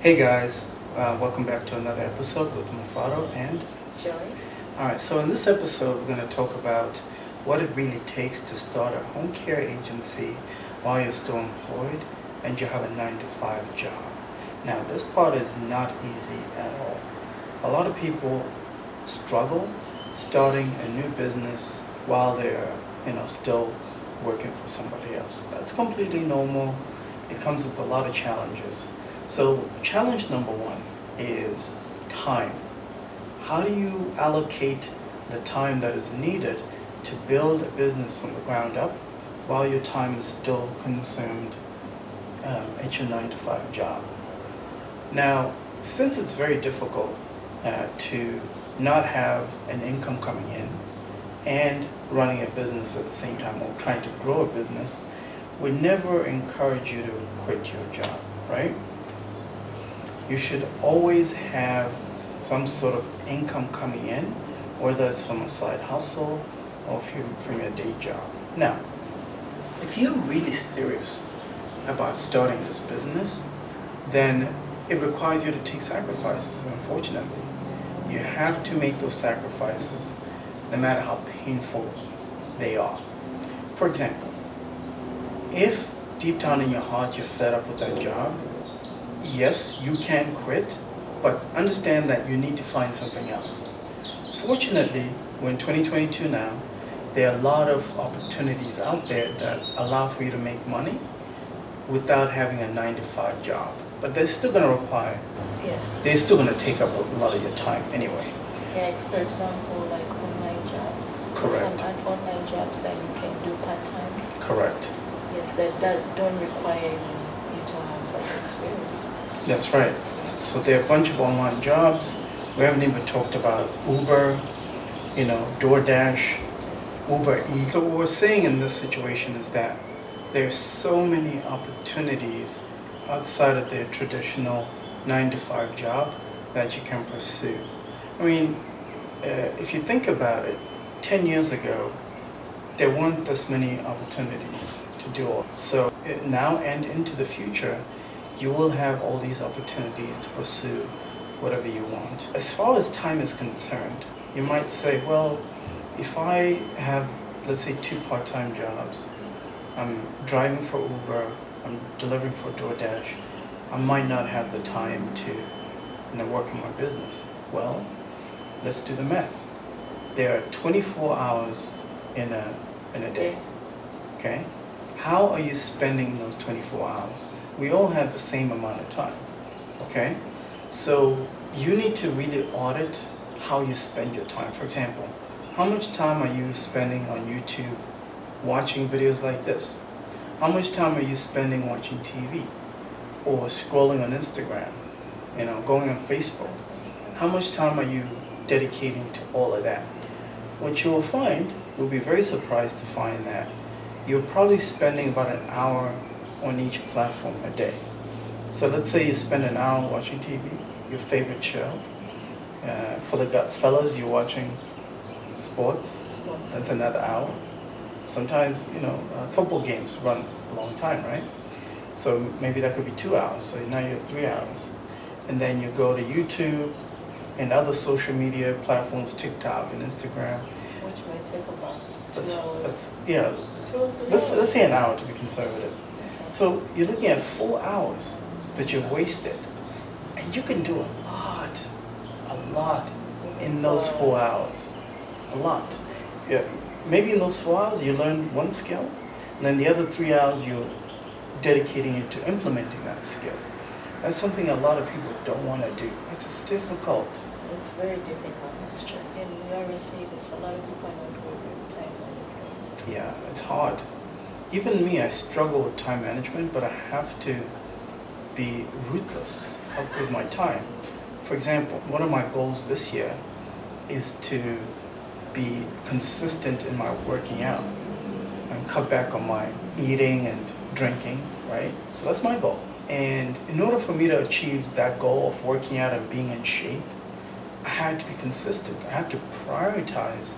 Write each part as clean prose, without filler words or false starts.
Hey guys, welcome back to another episode with Mufado and Joyce. Alright, so in this episode we're going to talk about what it really takes to start a home care agency while you're still employed and you have a 9 to 5 job. Now this part is not easy at all. A lot of people struggle starting a new business while they're still working for somebody else. That's completely normal. It comes with a lot of challenges. So challenge number one is time. How do you allocate the time that is needed to build a business from the ground up while your time is still consumed at your 9 to 5 job? Now, since it's very difficult to not have an income coming in and running a business at the same time or trying to grow a business, we never encourage you to quit your job, right? You should always have some sort of income coming in, whether it's from a side hustle or from your day job. Now, if you're really serious about starting this business, then it requires you to take sacrifices, unfortunately. You have to make those sacrifices no matter how painful they are. For example, if deep down in your heart you're fed up with that job, yes, you can quit, but understand that you need to find something else. Fortunately, we're in 2022 now, there are a lot of opportunities out there that allow for you to make money without having a 9 to 5 job. But they're still going to require, they're still going to take up a lot of your time anyway. Yeah, it's for example like online jobs. Correct. Some online jobs that you can do part-time. Correct. Yes, that don't require you to have like experience. That's right. So there are a bunch of online jobs. We haven't even talked about Uber, DoorDash, Uber Eats. So what we're saying in this situation is that there's so many opportunities outside of their traditional 9 to 5 job that you can pursue. I mean, if you think about it, 10 years ago, there weren't this many opportunities to do all. So now and into the future, you will have all these opportunities to pursue whatever you want. As far as time is concerned, you might say, well, if I have, let's say, 2 part-time jobs, I'm driving for Uber, I'm delivering for DoorDash, I might not have the time to work on my business. Well, let's do the math. There are 24 hours in a day, okay? How are you spending those 24 hours? We all have the same amount of time, okay? So you need to really audit how you spend your time. For example, how much time are you spending on YouTube watching videos like this? How much time are you spending watching TV or scrolling on Instagram, going on Facebook? How much time are you dedicating to all of that? What you will find, you'll be very surprised to find that you're probably spending about an hour on each platform a day. So let's say you spend an hour watching TV, your favorite show. For the fellows, you're watching sports. That's another hour. Sometimes, football games run a long time, right? So maybe that could be 2 hours. So now you're 3 hours. And then you go to YouTube and other social media platforms, TikTok and Instagram. Which might take about 2 hours. Yeah. 2 or 3 Let's hours. say an hour to be conservative. So you're looking at 4 hours that you've wasted. And you can do a lot in those 4 hours. A lot. Yeah. Maybe in those 4 hours you learn one skill, and then the other 3 hours you're dedicating it to implementing that skill. That's something a lot of people don't want to do because it's difficult. It's very difficult, that's true. And we always say this, a lot of people are not good with time management. Yeah, it's hard. Even me, I struggle with time management, but I have to be ruthless with my time. For example, one of my goals this year is to be consistent in my working out and cut back on my eating and drinking, right? So that's my goal. And in order for me to achieve that goal of working out and being in shape, I had to be consistent. I had to prioritize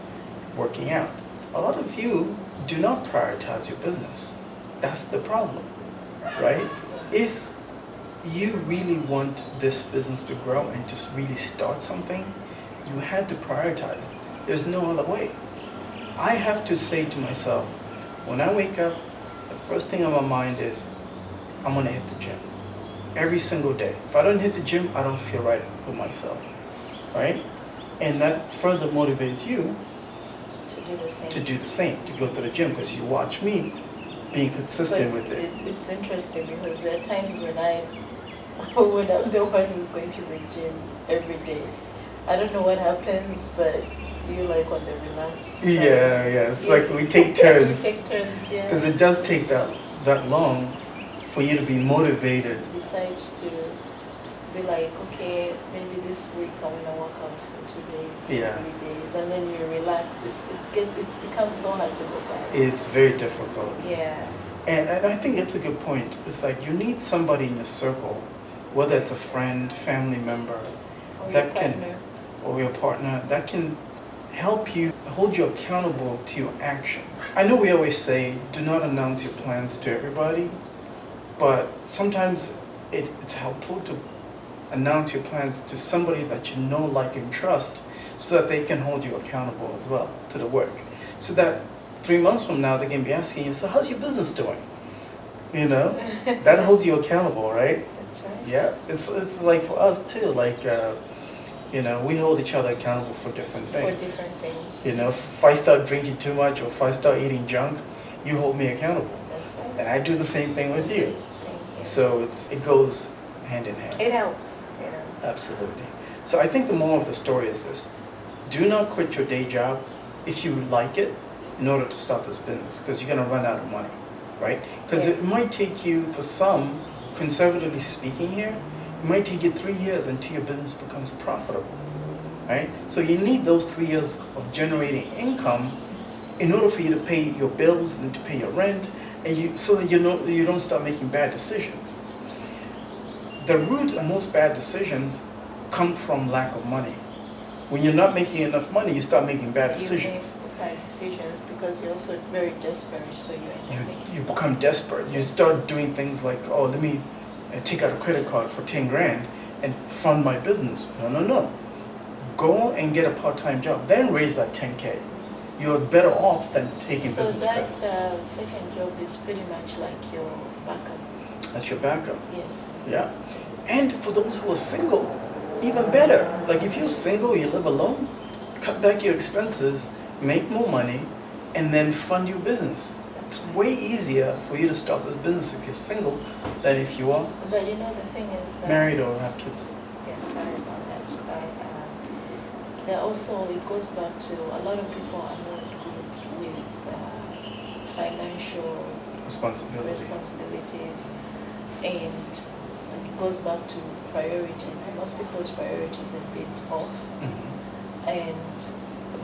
working out. A lot of you do not prioritize your business. That's the problem, right? If you really want this business to grow and to really start something, you have to prioritize. There's no other way. I have to say to myself, when I wake up, the first thing on my mind is, I'm gonna hit the gym. Every single day. If I don't hit the gym, I don't feel right with myself, right? And that further motivates you To do the same. to do the same, to go to the gym, because you watch me being consistent But with it. it's interesting because there are times when when I'm the one who's going to the gym every day. I don't know what happens, but you like on the relaxed side. Yeah, it's Yeah. like we take We turns. take turns, yeah. Because it does take that long for you to be motivated. Decide to be like, okay, maybe this week I'm gonna work out for 2 days, Yeah. 3 days, and then you relax. It becomes so hard to go back. It's very difficult. Yeah. And I think it's a good point. It's like you need somebody in your circle, whether it's a friend, family member, Or your that can, partner. or your partner, that can help you, hold you accountable to your actions. I know we always say, do not announce your plans to everybody, but sometimes it's helpful to announce your plans to somebody that you know, like, and trust, so that they can hold you accountable as well to the work. So that 3 months from now, they can be asking you, so how's your business doing? You know, that holds you accountable, right? That's right. Yeah, it's like for us too, like, you know, we hold each other accountable for different For things. different things. You know, if I start drinking too much or if I start eating junk, you hold me accountable. That's right. And I do the same thing with you. Thank you. So it goes hand in hand. It helps, you know. Absolutely. So I think the moral of the story is this. Do not quit your day job if you like it in order to start this business, because you're going to run out of money, right? Because Yeah. it might take you, for some, conservatively speaking here, it might take you 3 years until your business becomes profitable, right? So you need those 3 years of generating income in order for you to pay your bills and to pay your rent, and so that you don't start making bad decisions. The root of most bad decisions come from lack of money. When you're not making enough money, you start making bad decisions. You make bad decisions because you're also very desperate, so you end up making. You become desperate. You start doing things like, oh, let me take out a credit card for 10 grand and fund my business. No. Go and get a part-time job, then raise that 10K. You're better off than taking So business that credit. second job is pretty much like your backup. That's your backup. Yes. Yeah. And for those who are single, even better. Like if you're single, you live alone, cut back your expenses, make more money, and then fund your business. It's way easier for you to start this business if you're single than if you are But you know the thing is. married or have kids. Yes, sorry about that. There also, it goes back to a lot of people are not good with financial responsibilities, and it goes back to priorities. Most people's priorities are a bit off, Mhm. and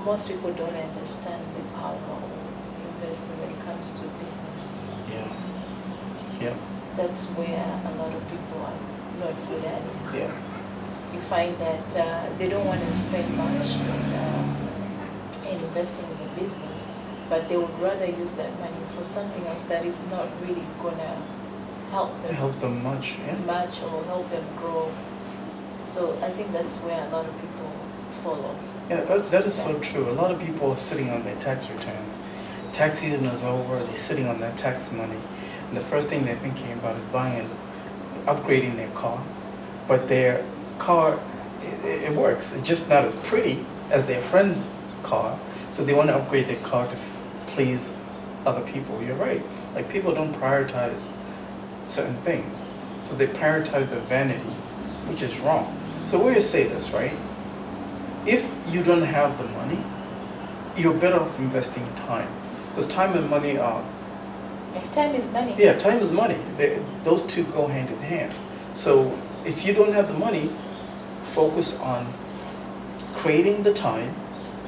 most people don't understand the power of investing when it comes to business. Yeah. That's where a lot of people are not good at it. Yeah. You find that they don't want to spend much in investing in a business, but they would rather use that money for something else that is not really gonna help them Help them much. Yeah. much or help them grow. So I think that's where a lot of people fall off. Yeah, that is so true. A lot of people are sitting on their tax returns. Tax season is over, they're sitting on their tax money, and the first thing they're thinking about is upgrading their car. But their car, it works. It's just not as pretty as their friend's car, so they want to upgrade their car to please other people. You're right. Like people don't prioritize certain things, so they prioritize their vanity, which is wrong. So we always say this, right? If you don't have the money, you're better off investing time, because time and money are. Time is money. Yeah, time is money. Those two go hand in hand. So if you don't have the money, focus on creating the time,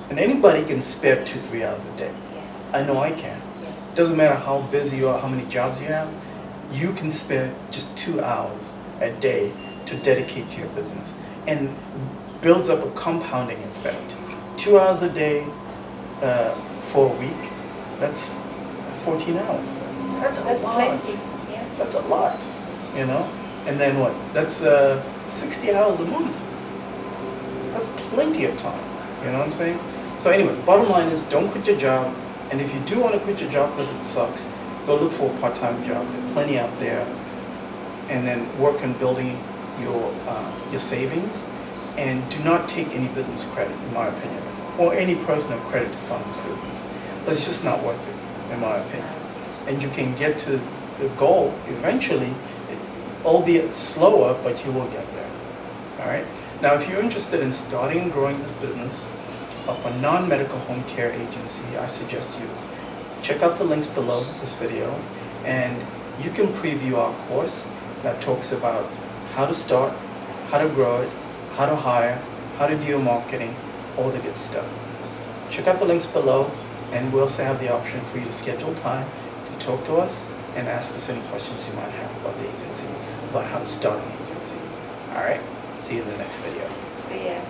and anybody can spare 2-3 hours a day. Yes. I know I can. Yes. Doesn't matter how busy you are, how many jobs you have, you can spare just 2 hours a day to dedicate to your business, and builds up a compounding effect. 2 hours a day for a week, that's 14 hours. That's a lot. plenty. Yeah. That's a lot, you know? And then what? That's 60 hours a month. That's plenty of time. You know what I'm saying? So anyway, bottom line is don't quit your job. And if you do want to quit your job because it sucks, go look for a part-time job. There are plenty out there. And then work on building your savings. And do not take any business credit, in my opinion, or any personal credit to fund this business. It's just not worth it, in my opinion. And you can get to the goal eventually, albeit slower, but you will get there. All right. Now, if you're interested in starting and growing this business of a non-medical home care agency, I suggest you check out the links below this video, and you can preview our course that talks about how to start, how to grow it, how to hire, how to do your marketing, all the good stuff. Check out the links below, and we also have the option for you to schedule time to talk to us and ask us any questions you might have about the agency, about how to start an agency. All right, see you in the next video. See ya.